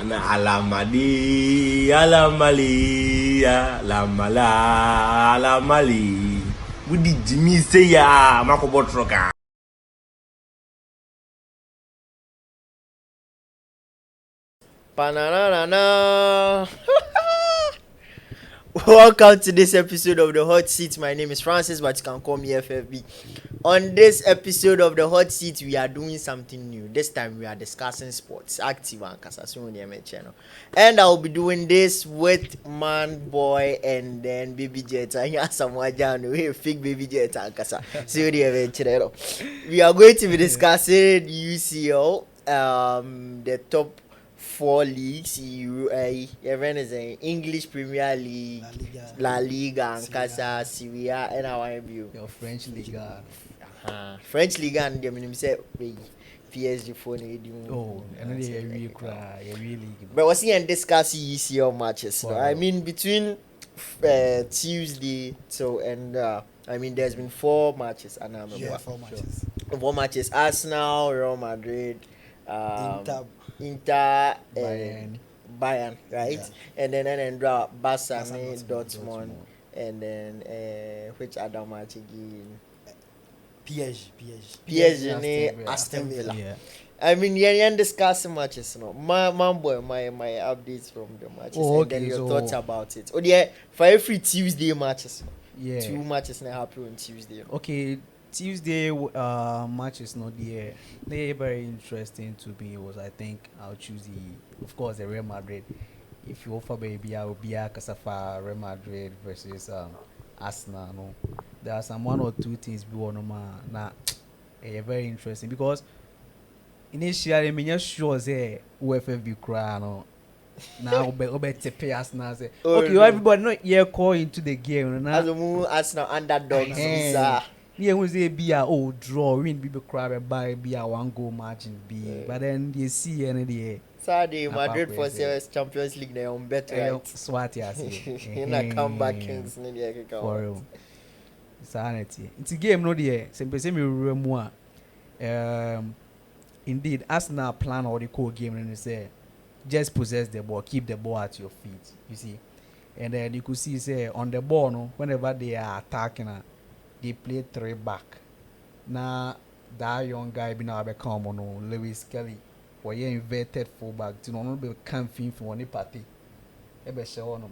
Ana alamali, alamali, alamala, alamali. Wudi Jimmy say ya, makobo troka. Banana. Welcome to this episode of the Hot Seat. My name is Francis, but you can call me FFB. On this episode of the Hot Seat, we are doing something new. This time we are discussing sports, active and Kasasuni channel. And I'll be doing this with Man Boy and then Baby Jet. And yeah, someone fake Baby Jet and Kasa. We are going to be discussing UCL, the top 4 leagues. Even is an English Premier League, La Liga, and Casa, Syria, and our view. Your French Liga. French Liga and the minimum say PSG phone. Oh, and then you really cry, you really. But was he and discuss UCL matches? Wow. I mean between Tuesday I mean there's been 4 matches and I'm 4 matches. 4 matches. Arsenal, Real Madrid, Inter, Bayern, right? Yeah. And then Barca, Barca, Dortmund, and then which other match again? PSG, Aston Villa. Yeah. I mean, you're discussing matches, no. My boy, my updates from the matches, Oh, and then okay, your so- thoughts about it. Oh yeah, for every Tuesday matches, Yeah. 2 matches now happen on Tuesday. Okay, Tuesday match is not there. They very interesting to me was I think I'll choose of course the Real Madrid. If you offer baby I will be a Casafa Real Madrid versus Arsenal. No, there are some 1 or 2 things we want to now very interesting because initially I mean just sure say UFFB cry no. Now we pay Arsenal say okay no. everybody not here call into the game As now. a move, Arsenal underdogs, Eh. sir. Yeah, we say be a draw, win be cry buy be a 1 goal margin be, but then they see any day. Saturday, Apa Madrid apa for is it? CS Champions League they on bet right. Swat ya say. In a comeback Kings in the For real. Sanity. It's a game no there. Simple say me remember. Indeed, Arsenal plan or the core game and they say just possess the ball, keep the ball at your feet. You see, and then you could see say on the ball, no, whenever they are attacking, they play 3 back. Now that young guy be now become no Lewis Kelly, or you inverted fullback. You know, no be come fin for one party. Ebe show no.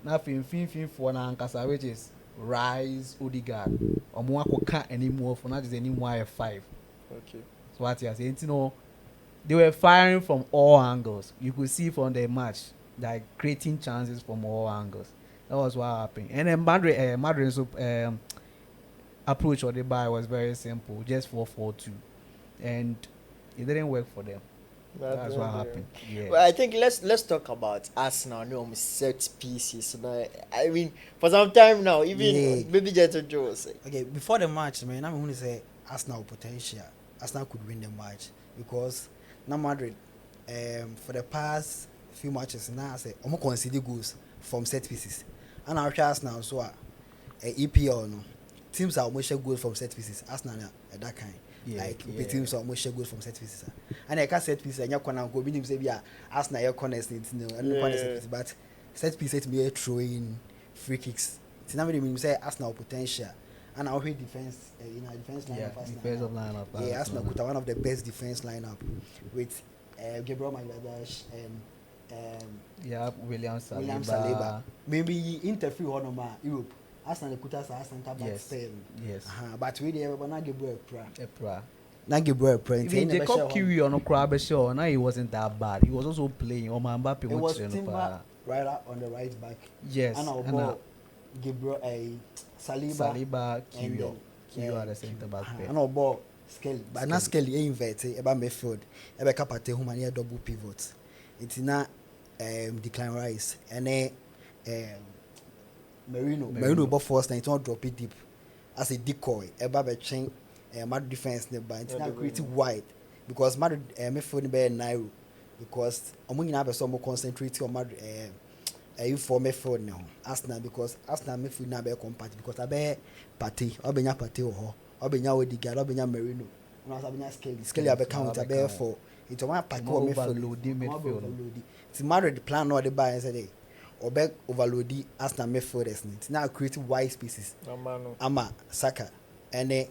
Now fin for na ankasa which is Rise Odegaard. Omo akoka anymore for not just anymore 5. Okay. So what you saying, you know, they were firing from all angles. You could see from the match, like creating chances from all angles. That was what happened. And then Madrid's approach or the buy was very simple, just 4-4-2, and it didn't work for them. That's what happened. Yeah. Well, I think let's talk about Arsenal. No, set pieces. No, I mean, for some time now, even Baby Jet Joe was saying. Okay, before the match, man, I'm going to say Arsenal potential. Arsenal could win the match because now Madrid, for the past few matches, now I say I'm going to consider goals from set pieces. And our Arsenal so EPL no teams are almost goals from set pieces. Arsenal that kind. Yeah, Like yeah. teams are almost goals from set pieces. And I can set pieces and you can go be say yeah Arsenal your corners no and corner set pieces, but set pieces me throwing free kicks. It's not really mean say Arsenal potential. And our defense defense lineup. Yeah, defensive lineup. Yeah, Arsenal got one of the best defense lineup with Gabriel Magalhaes and William Saliba. Maybe interfere on Europe. Arsenal could have center back Yes. style. Yes. But we never not Gabriel Pra. Epra. Not Gabriel Pra. Even Jacob Kiwi on a crab show, now he wasn't that bad. He was also playing. Mbappe It was Timber right on the right back. Yes. And our ball Gabriel Saliba Kiwi. Kiwi at the center back pair. And our ball Skelly. But not Skelly inverted about midfield. Ebe kapate human here double pivot. It's not decline rise. And then Merino ball first and it's not drop it deep as a decoy. Eba be chain Madrid defense nearby. It's not creative wide because Madrid midfield be narrow because omo nyina be so mo concentrate on Madrid for midfield now. Arsenal because Arsenal midfield na be compact because abe Partey obenya Partey ho obenya Odegaard obenya Merino. No as abenya Skelly abe count abe for It's one pack More or midfield. overloading midfield. It's Madrid plan or the buy and say, or back overloading Arsenal midfielders. It's now creating wide spaces. Ama Saka and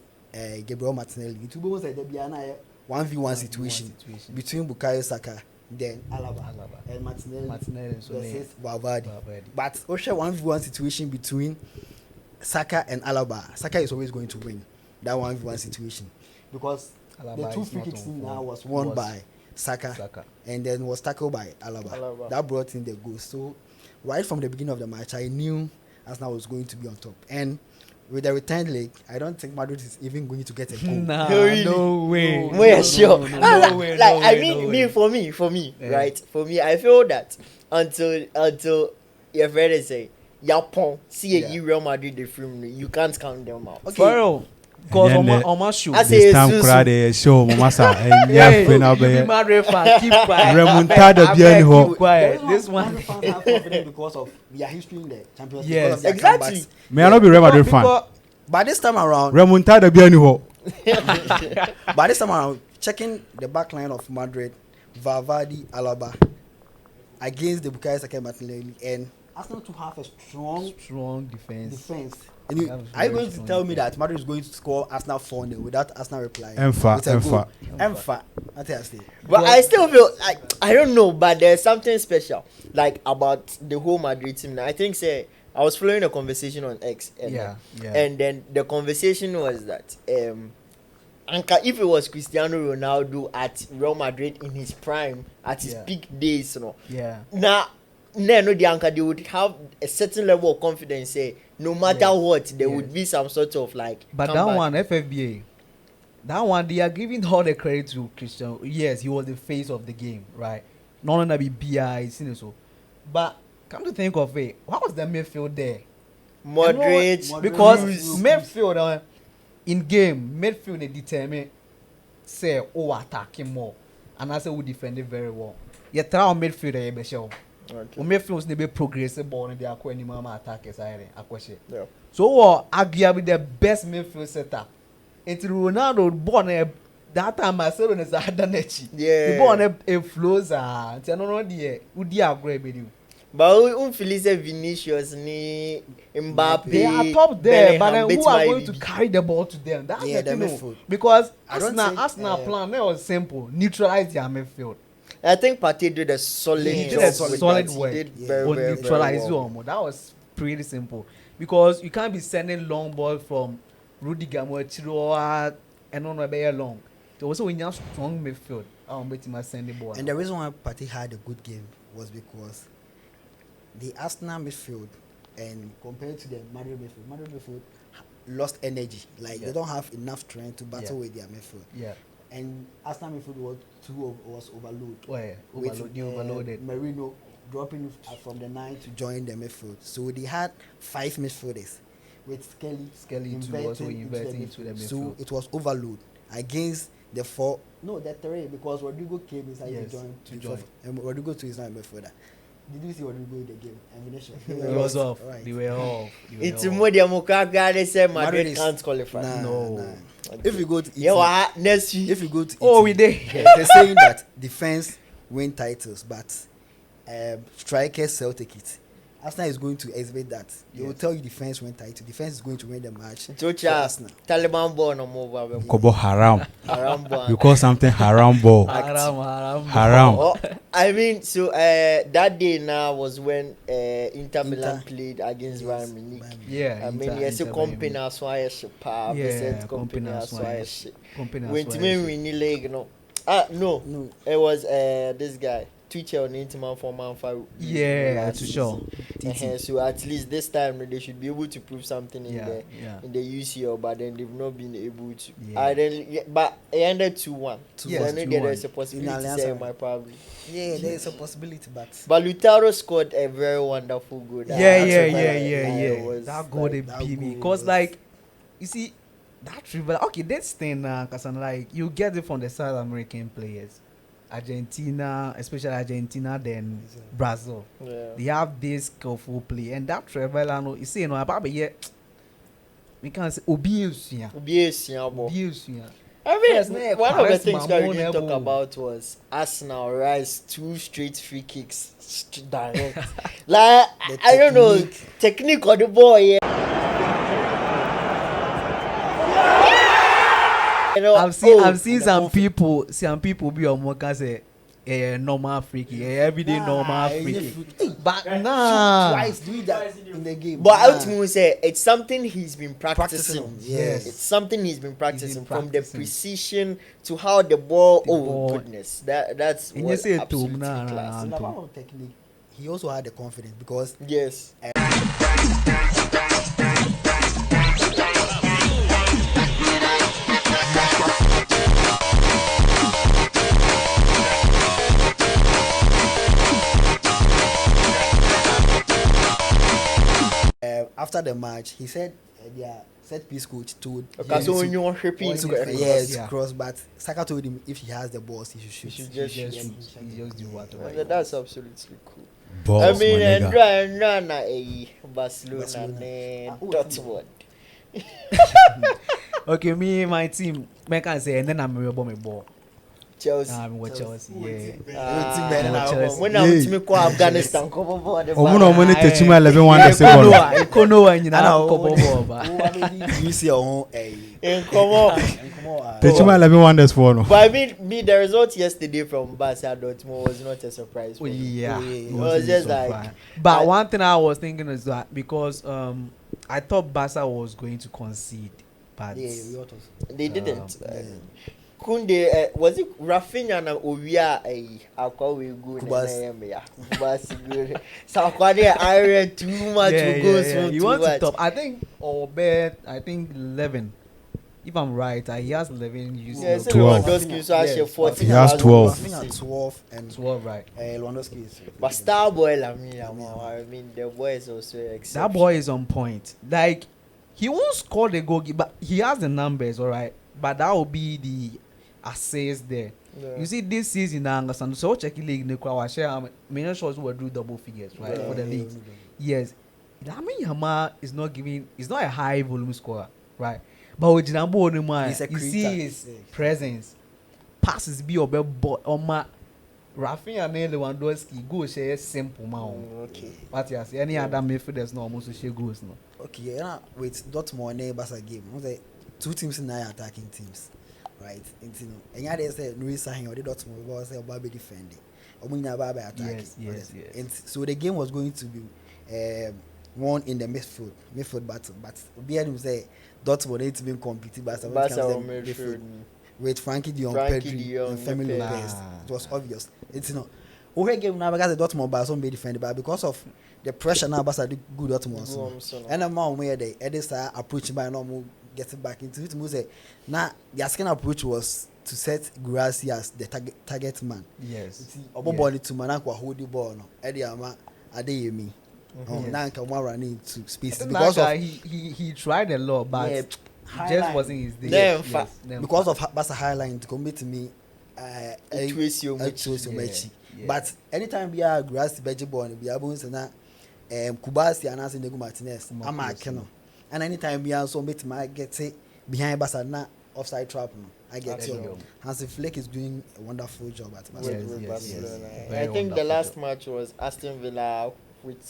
Gabriel Martinelli. It will be like there be a 1v1 situation between Bukayo Saka, then Alaba and Martinelli versus Valverde. But also 1v1 situation between Saka and Alaba. Saka is always going to win that 1v1 situation because Alaba the 2 is free not kicks on now form. was won by Saka and then was tackled by Alaba. That brought in the goal. So right from the beginning of the match, I knew Arsenal was going to be on top. And with the return leg, I don't think Madrid is even going to get a goal. Nah, Really? no way. We're sure. No way, Like no I way, mean, no way. for me, Yeah. right? For me, I feel that until your friend say Yapon see Yeah. a Real Madrid the film, you can't count them out. Okay. For real. Because And then on my show. I say This time Susu. crowd they show Momasa and Hey, yeah, you be Madrid fan, keep quiet. Remontada I bien beg ho. you, quiet. There is This one. Madrid fans have confidence because of their history in the Champions League. Yes. Because of their Exactly. comebacks. May I not be Real Madrid fan? Because- But this time around, Remontada bien ho. checking the back line of Madrid, Valverde, Alaba against the Bukayo Saka Martinelli, and Arsenal to have a strong defense. defense. And That was are you very going to strong tell me defense. that Madrid is going to score Arsenal 4-0 without Arsenal replying? Emfa, With a goal? Emfa. Emfa. What I say? But I still feel like I don't know, but there's something special like about the whole Madrid team. Now, I think say I was following a conversation on X, and, Yeah. and then the conversation was that Anka, if it was Cristiano Ronaldo at Real Madrid in his prime, at his Yeah. peak days, Yeah. now no the Anka they would have a certain level of confidence. Say no matter Yes. what, there Yes. would be some sort of like. But that comeback. one, FFBA, that one, they are giving all the credit to Cristiano. Yes, he was the face of the game, right? None of that be BI, so. But come to think of it, what was the midfield there? Moderate, Modric, Because Kroos. midfield in game, midfield they determine say who attacking more, and I say who defend it very well. You try on midfield there, be sure. Okay. O midfield they be progressive ball and they are quite any attackers. I question. Yeah. So arguably the best midfield setter. It's Ronaldo born that time Marcelo is a Danechi. Yeah. The born a flows it's no the Udi agree with you. But Felice Vinicius ni Mbappe. They are top there, but then Bellingham, who are Benzema, going to carry the ball to them? That's Yeah, the the thing. midfield. Because I don't Arsenal think, plan that was simple. Neutralize their midfield. I think Partey did a solid Yeah, he job. did a with solid that. work. He did Yeah. very, Or very, neutralize very well. you. That was pretty simple. Because you can't be sending long ball from Rudiger Chiro and on a very long. So also when you have strong midfield, I'm betting my send the ball. And the reason why Partey had a good game was because the Arsenal midfield and compared to the Madrid midfield lost energy. Like Yeah. they don't have enough strength to battle Yeah. with their midfield. Yeah. And Arsenal midfield was overloaded. Oh, yeah. Overloaded. Merino dropping from the 9 to join the midfield. So they had 5 midfielders with Skelly too also inverting into the So midfield. it was overload against the 4. No, the 3 because Rodrigo came inside Yes, to to join. join. And Rodrigo too is not a midfielder. Did you see Rodrigo in the game? And Vinicius. He was off. Right. They were off. It's more the Mukaka they say Madrid Madrid is- can't qualify. Nah, No. nah. If you go to Italy, Yeah, what? Next week. if you go to Oh, we Italy, did. they're saying that defense win titles, but strikers sell tickets. Arsenal is going to exhibit that. They will Yes. tell you defense win title. Defense is going to win the match. for Jocha, Arsenal. Taliban ball no more. Kobo haram. Haram ball. You call something haram ball. Haram. Oh, I mean, so that day now was when Inter Milan Inter. played against Yes, Bayern Munich. Yeah. I mean, yes, a company as well as pa, Yeah, Vincent company company as as well well as- as Company as when well Timmy as- win league, no. No, No. it was this guy, Tuchel on Intiman for Man for Yeah, to sure. So at least this time they should be able to prove something in Yeah, the yeah. in the UCL, but then they've not been able to. Yeah. But it ended 2-1. Yes, I know 2-1. there's a possibility In to Allianz say Arena. my probably. Yeah, there is a possibility, but But Lutaro scored a very wonderful goal. Yeah, was that goal like- they that beat me. goal Cause was- like, you see, that rival. Okay, this thing cause I'm like, you get it from the South American players, Argentina, especially Argentina, then Brazil. Yeah. They have this skillful play, and that rival, I know, you see, about yet. We can say Obi Usuya. Obi Esiabo. Obi Usuya. I mean, Yes, man, one of the Paris things that we didn't talk Mamon, about was Arsenal rise 2 straight free kicks direct. Like I don't know technique of the ball. Yeah. You know, I've seen some people be on Moka say normal free kick, everyday normal free kick. But nah, Twice do that in the game. But ultimately, say it's something he's been practicing. Yes. It's something he's been practicing from the practicing. precision to how the ball. The ball. Goodness, that's And what you say absolutely nah, class. And apart from technique, he also had the confidence because Yes. after the match, he said their set piece coach told Okay, him so when to- you're shipping, yes, Yeah. cross, but Saka told him if he has the balls, he should shoot. should he just just shoot. he just do whatever. he That's absolutely cool. Balls, I mean, my and nigga. na Barcelona, Barcelona. and Oh, Dortmund. Okay, me my team, I can say, and then I'm a ball. Chelsea. I'm with Chelsea. Yeah. When Yeah. I'm to Afghanistan, come over the Omo na omo ni Ah, techima 11 one the second. Ikono wa nyina Ana kobo ball ba. You see your own come on. Techima 11 one the for no. But I mean, the result yesterday from Barca Dortmund was not a surprise. For Oh, me. yeah. It was just like. But one thing I was thinking is that because I thought Barca was going to concede, but They didn't. yeah. Kunde was it Rafinha na Ovia akwa we go na ya Kubasi go so akwa dey iron too much to go so you too want to much. top. I think or bet I think 11. If I'm right, he has 11 uses. Yeah, so 12. Lewandowski so Yes, actually 14. He has 12. I think at 12 and 12, right? Lewandowski is. But Starboy I mean the boy is also exceptional. That boy is on point. Like he won't score the goal, but he has the numbers, all right. But that will be the assists there. Yeah. You see, this season, and so checking league, the share many shots will do double figures, right, for the league. Yes, Lamine Yamal is not giving. He's not a high volume scorer, right? But with Jinambo He's a you creator. see his presence, passes be over ball on my. Rafinha and Lewandowski go share simple man. Okay. What you say? Any other midfielders no almost share goals no. Okay, yeah, with Dortmund and Barca game, I was like, two teams in now attacking teams, right? And yeah, they say Luis Sahin or the Dortmund was say Babe defending, or we never attacking. Yes. And so the game was going to be won in the midfield battle, but BNM say Dortmund need to be competing, but midfield with Frankie de Jong, Pedri, and Femi Lopez. It was obvious. It's over game now because the Dortmund Barca be defended, but because of the pressure now, Barca did good Dortmund. And I'm now where they start approaching by normal getting back into it. Muse now the second approach was to set Guirassy as the target man. Yes. Ball to Manakwa hold the ball no. Eddie Ama Adeyemi. Now can run into space because of he tried a lot, but it just wasn't his day. Then because of Barca highline to commit to me. But anytime we are Guirassy Beji ball, we are able to na Kubasi and Nego Martinez. I'm a Keno. And anytime we are so meet my get it behind Barca na offside trap no. I get you. Hansi Flick is doing a wonderful job at Barcelona. I think the last match was Aston Villa with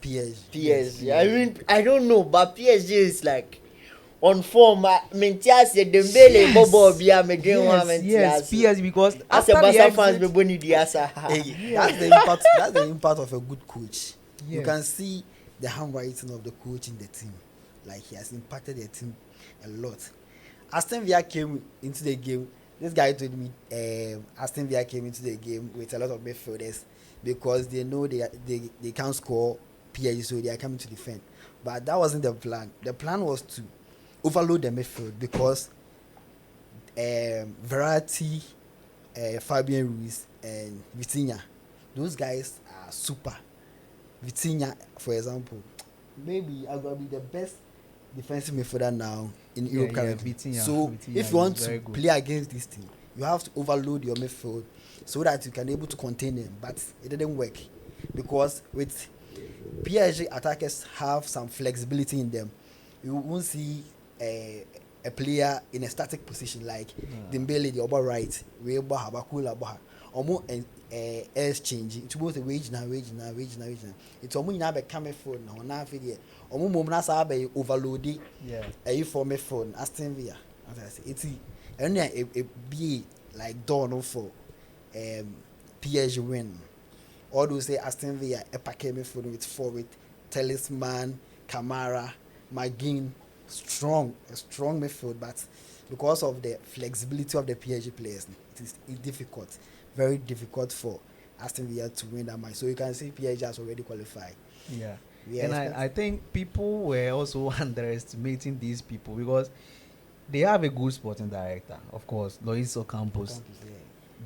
PSG. I mean, I don't know, but PSG is like on form. Mentias Dembele Bobo Bia me doing one Mentias. Yes, PSG because as a Barca fans be boni diasa. That's the impact of a good coach. Yes. You can see the handwriting of the coach in the team. Like he has impacted the team a lot. Aston Villa came into the game. This guy told me Aston Villa came into the game with a lot of midfielders because they know they can't score PSG, so they are coming to defend. But that wasn't the plan. The plan was to overload the midfield because Verratti, Fabian Ruiz, and Vitinha, those guys are super. Vitinha, for example, maybe I'm gonna be the best defensive midfielder now in Europe currently. So if you want to play against this team, you have to overload your midfield so that you can be able to contain them. But it didn't work because with PSG attackers have some flexibility in them. You won't see a player in a static position like Dembele, the upper right, we Habakula Baha, almost exchange to both the wage now. It's almost now be camera phone now, now video. Almost moments are be overloading. Yeah. A former phone, Aston Villa. It's only a be like Donald for PSG win. Or do say Aston Villa a package phone with forward, Talisman, Kamara, McGinn, a strong midfield, but because of the flexibility of the PSG players, it's difficult, very difficult for Aston Villa to win that match. So you can see PSG has already qualified. Yeah. We And expect- I think people were also underestimating these people because they have a good sporting director, of course, Luis Ocampos.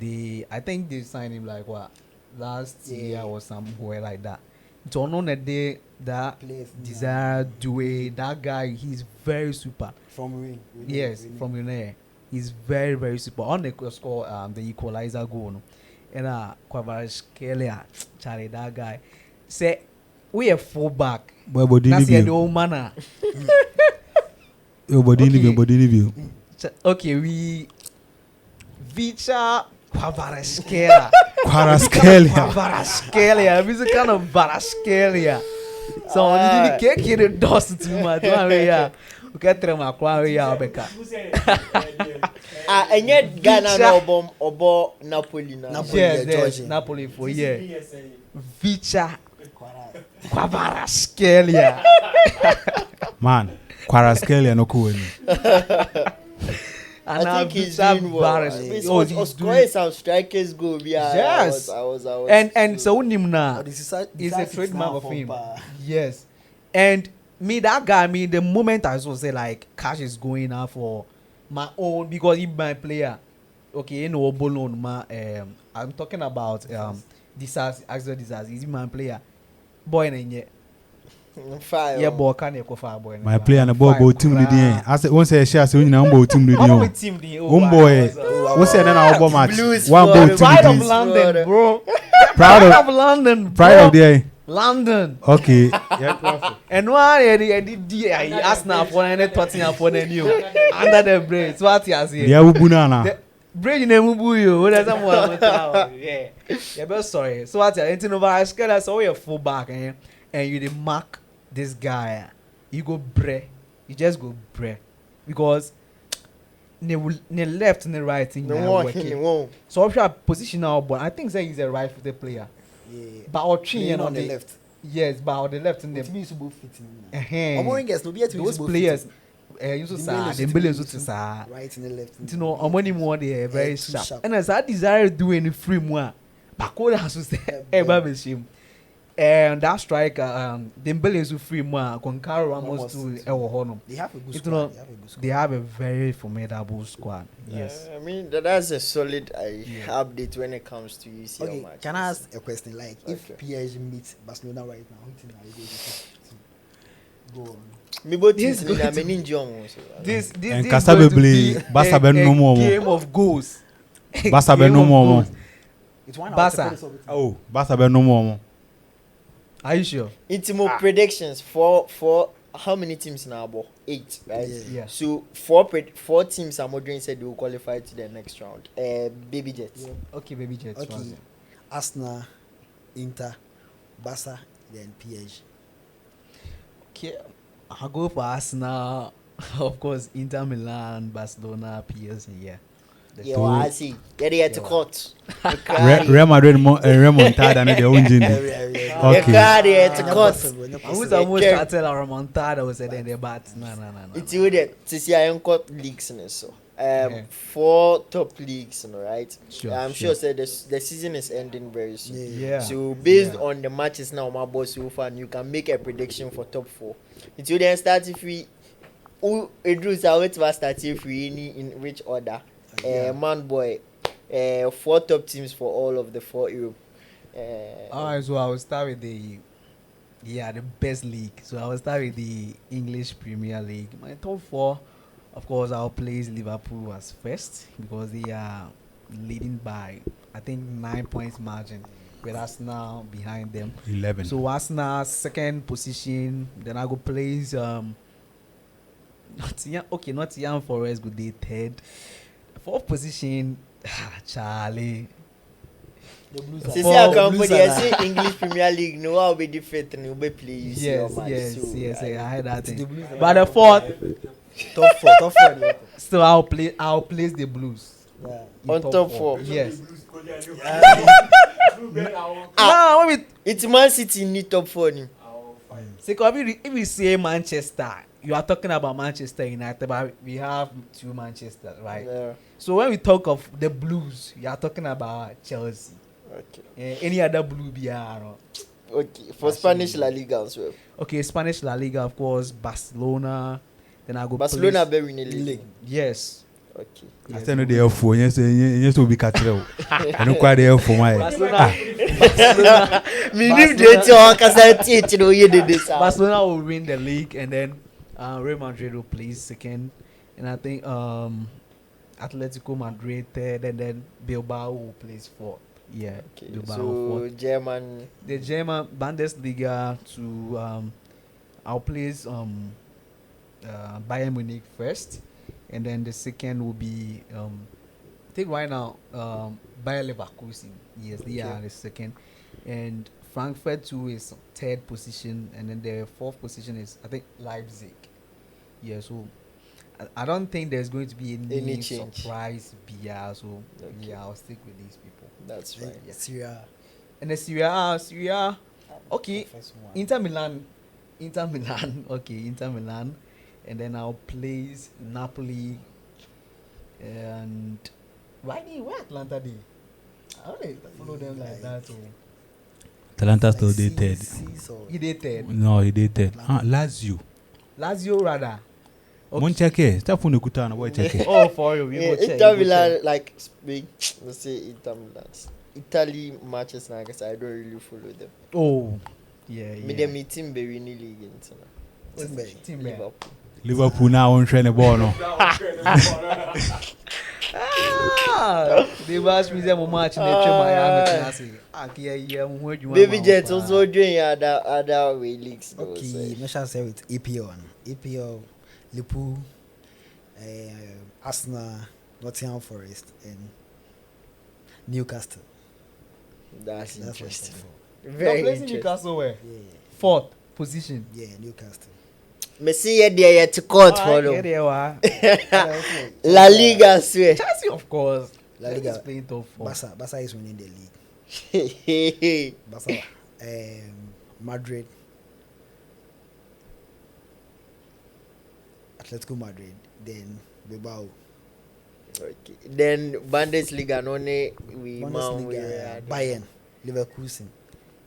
I think they signed him like what last year or somewhere like that. So know that that Players, Desire Due, that guy, he's very super. from Ring. Yes, from United. He's very, very super. On the score, the equalizer goal. No? And Kvaratskhelia, Charlie, that guy. Say, we are fullback. Boy, body That's the review. old man. Your body Okay. review, body review. Okay, we Vicha Kvaratskhelia. Kvaratskhelia. Kvaratskhelia. He's a kind of Kvaratskhelia. So when you did the cake, it dust to my yeah. We can't tell my choir, yeah, Becca. And yet Ghana Vicha- no obo Napoli now. Napoli. Yes, Yeah, yes, Georgia. Napoli for yeah. Vicha Kvaratskhelia. Man, Kvaratskhelia no cool. And I think he's doing well. It's Oh, he's score doing. some strikers go. Yeah, Yes. I was. And so Nimna. It's It's a trademark of him. Yes. And me, that guy, the moment I saw say like cash is going out for my own because he my player. Okay, you know Bolon, I'm talking about Disas, Axel Disas, he's my player. Boy nenye. fire. Yeah, boy can you fire boy. My player and the ball both team the day. I said once I share so you know both team the How day. many team the One boy. What's that then our ball match? Blues One for both the team Pride of the day. London, bro. Proud of London, bro. pride of the day. London. Okay. And why I did Arsenal for any Tottenham for the new under the bridge. What you say? Yeah, we bunana. The bridge in the Mubuyo. What does that mean? Yeah. Yeah, but sorry. So what you saying? Over scared so you're full back and you dey mark this guy. You go bre. You just go bre because ne left and the right thing No now one. working. No. So if you are positional, but I think say he's a right-footed player. Yeah. But our chin Lean on on the left. Yes, but on the left in the It means to both fit in. Ehen. Omoringers no be able to Those both players, fit you so Dembele sad. is Dembele fit is so sad. in. Right in the left. You know, money more they are very too sharp. sharp. And as I desire to do any free more, but what has to say? Ever shame. And that striker, Dembele is free more. Concaro Ramos to Ewo Honum. They have a good You squad. know, They have a good squad. They have a very formidable squad. Yes. I mean that's a solid update when it comes to UCL Okay, matches. can I ask a question? Like, if Okay. PSG meets Barcelona right now, who team are you going to go on? Me both This teams is na going to- me ninja almost. This And is Kasa going to Beble, be Barca a be no more. game of goals. Barca be Game no of more. goals. It's one Barca. hour, 30 minutes. Oh, Barca be no more. Are you sure? Intimo predictions for how many teams now? About 8, right? Yeah. Yeah. So four teams are modern said they will qualify to the next round. Baby Jets. Yeah. Okay, baby Jets. Okay, Arsenal, Inter, Barca, then PSG. Okay, I'll go for Arsenal. Of course, Inter Milan, Barcelona, PSG. Yeah. The Yeah, two- well, I see. Get it to Yeah. court. Real Madrid remontada na their own gender. You Okay. got it to Not court. possible, not I was possible. almost Okay. started a remontada was then there, but no. It's you there to see I got leagues in it, so. Yeah. 4 top leagues, you know, right? Sure, I'm sure. sure said the season is ending very soon. Yeah. So based Yeah. on the matches now, my boss so far, you can make a prediction for top 4. Until then, start if we. Who Idris I wait to start if we in which order? Yeah. Man boy, 4 top teams for all of the 4 Europe. Alright, so I will start with the best league. So I will start with the English Premier League. My top 4, of course, I'll place Liverpool as first because they are leading by I think 9 points margin, with Arsenal behind them. 11. So Arsenal second position. Then I go place Nottingham Forest good day third. Fourth position, Charlie. The Blues Since Four I come for Blues the are say English Premier League, no, I'll be different and you'll be play. You see, Yes, man. yes, So, yes. I heard that the thing. Blues are But the fourth, top four. so I'll place the Blues Yeah. in On top four. Yes. Ah. When we It's Man City in the top 4. Ni. if we say Manchester, you are talking about Manchester United, but we have two Manchester, right? Yeah. So when we talk of the Blues, you are talking about Chelsea. Okay. Any other blue beer? Okay. For Spanish La Liga as well. Okay, Spanish La Liga, of course, Barcelona. Then I go Barcelona place- be winning the league. Yes. Okay. I tell you the F4, yes, will be catching. I don't quite the F4, my. Barcelona, Me need to tell cause I teach you know you did this. Barcelona will win the league, and then Real Madrid will place second, and I think Atletico Madrid third, and then Bilbao will place fourth. Yeah, Okay. Bilbao So fourth. German. The German Bundesliga to I'll place Bayern Munich first, and then the second will be I think right now Bayer Leverkusen. Yes, they are the second, and Frankfurt too is third position, and then the fourth position is I think Leipzig. Yeah, so I don't think there's going to be any change. surprise BR. So Okay. yeah, I'll stick with these people. That's fine. Yeah. Syria. And the Serie A, okay. First one. Inter Milan, okay, Inter Milan, and then I'll place Napoli, and where Atlanta dey? I don't follow them like that. Oh, Atalanta still dated. he dey third. No, he dated. Lazio. Lazio rather. Mon check it. Stop on the kuta. Boy, check it. Oh, for you, we Yeah, go check. Inter we go Milan, check. like let's say Inter Milan. Italy matches now, I guess I don't really follow them. Oh, yeah, Me yeah. them team be winning league in Team Liverpool. Liverpool now on train the ball. No. They watch me them match in the Miami Classic. Baby Jets also doing other way leagues. Though, Okay, so. me shall say with EPL. EPL, Liverpool, Arsenal, Nottingham Forest, and Newcastle. That's That's interesting. what Very placing interesting. Newcastle where? Yeah, Fourth position. yeah, Newcastle. Me see you there yet to court for Yeah, them. they were. La Liga, I swear. Chelsea, of course. La Liga. Is playing top four. Barca is winning the league. Barca, Madrid, Atletico Madrid, then Bilbao. Okay. Then Bundesliga, no ne we man we Bundesliga, Bayern, Leverkusen,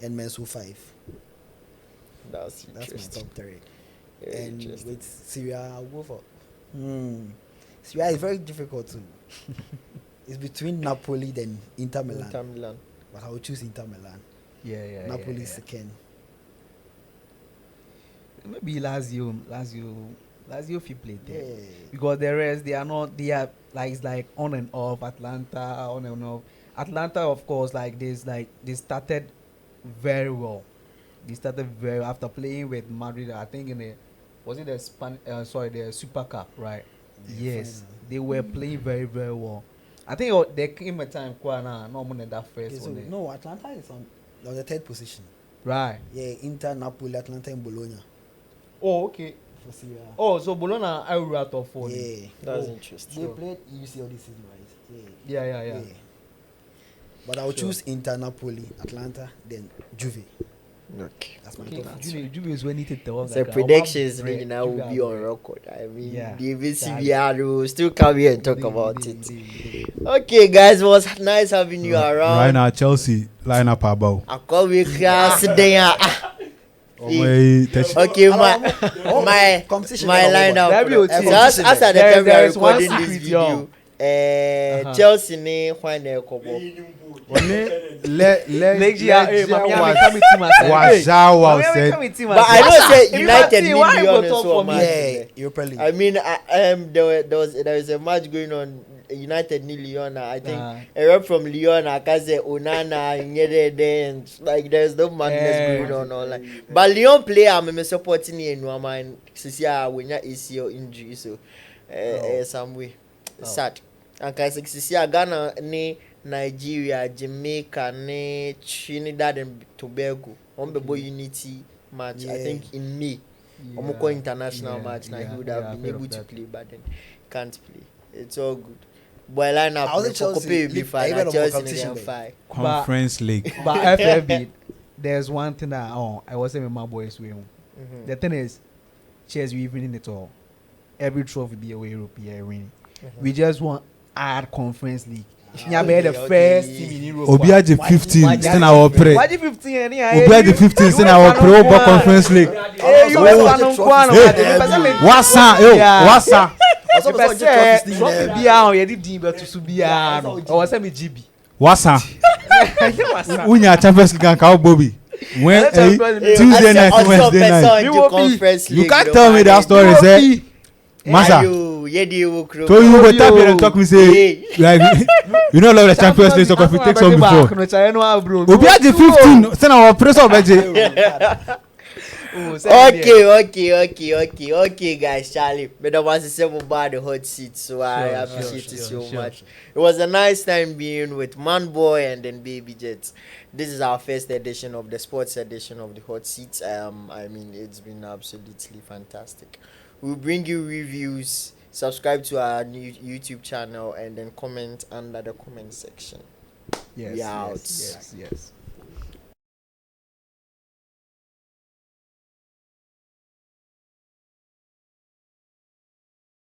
and Mensu 5. That's That's my interesting. top 3. Very And interesting. with Syria, I'll go for. Syria is very difficult too. It's between Napoli then Inter Milan, Inter Milan. but I will choose Inter Milan. Yeah. Napoli second. Maybe Lazio fit play there. Yeah. Because the rest they are like it's like on and off. Atlanta on and off. Atlanta, of course, like they started very well. They started very after playing with Madrid. I think in the the Super Cup, right? Yeah, Yes, final. they were playing very very well. I think there came a time no more than that first Okay, so one. no, Atlanta is on the third position. Right. Yeah, Inter, Napoli, Atlanta, and Bologna Oh, okay. for Syria. Oh, so Bologna are out of four. then. Yeah, That's Oh. interesting. they played UCL this season, right? Yeah. But I will Sure. choose Inter, Napoli, Atlanta, then Juve. Okay. That's my Okay, top. Juve is when it So predictions mean now will be on record. I mean, Yeah. the Exactly. VCBR will still come here and talk about it. Okay, guys, it was nice having you around. Right now, Chelsea line up about. I call we class there. Okay, Competition my is line over. up. WOT. So as at the time we are There is one recording this secret, video, yo. Chelsea ne when they come. Wazawa said. But I know say United need why you go million talk so for me? much. Yeah, Europa League. I mean, there was a match going on United ni Leona. I think a rep from Leona kaze Onana Nyedede and like there's no madness going on online. But Leon player I'm supporting in Nuama and Sisia when ya ACL injury so some way sad. And kaze Sisia Ghana ni Nigeria, Jamaica, ne Trinidad and Tobago. On the boy unity match, I think in May. Omoko international match, now he would have been able to play, but then can't play. It's all good. Boy, line up. Conference League. But FFB, there's one thing that I was saying with my boys with him. The thing is, cheers, we winning it all. Every trophy be away European winning. We just want add Conference League. Yeah, be the first team in Europe. Obiaji 15 still our pre. Obiaji 15 Obiaji 15 still our pro for Conference League. Hey, you want to Wasa, yo, Wasa. Wasa. Unya Champions League and Cow Bobby. When Tuesday night, Wednesday night. You can't tell me that story, say. Masa. So you go tap here and talk me say like you know love the Champions League so if you take some before. Obiaji 15 send our press up Okay, guys, Charlie. But I want to say about the hot seat, so I appreciate it so much. It was a nice time being with Man Boy and then Baby Jets. This is our first edition of the sports edition of the hot seat. I mean, it's been absolutely fantastic. We'll bring you reviews. Subscribe to our new YouTube channel and then comment under the comment section. Yes.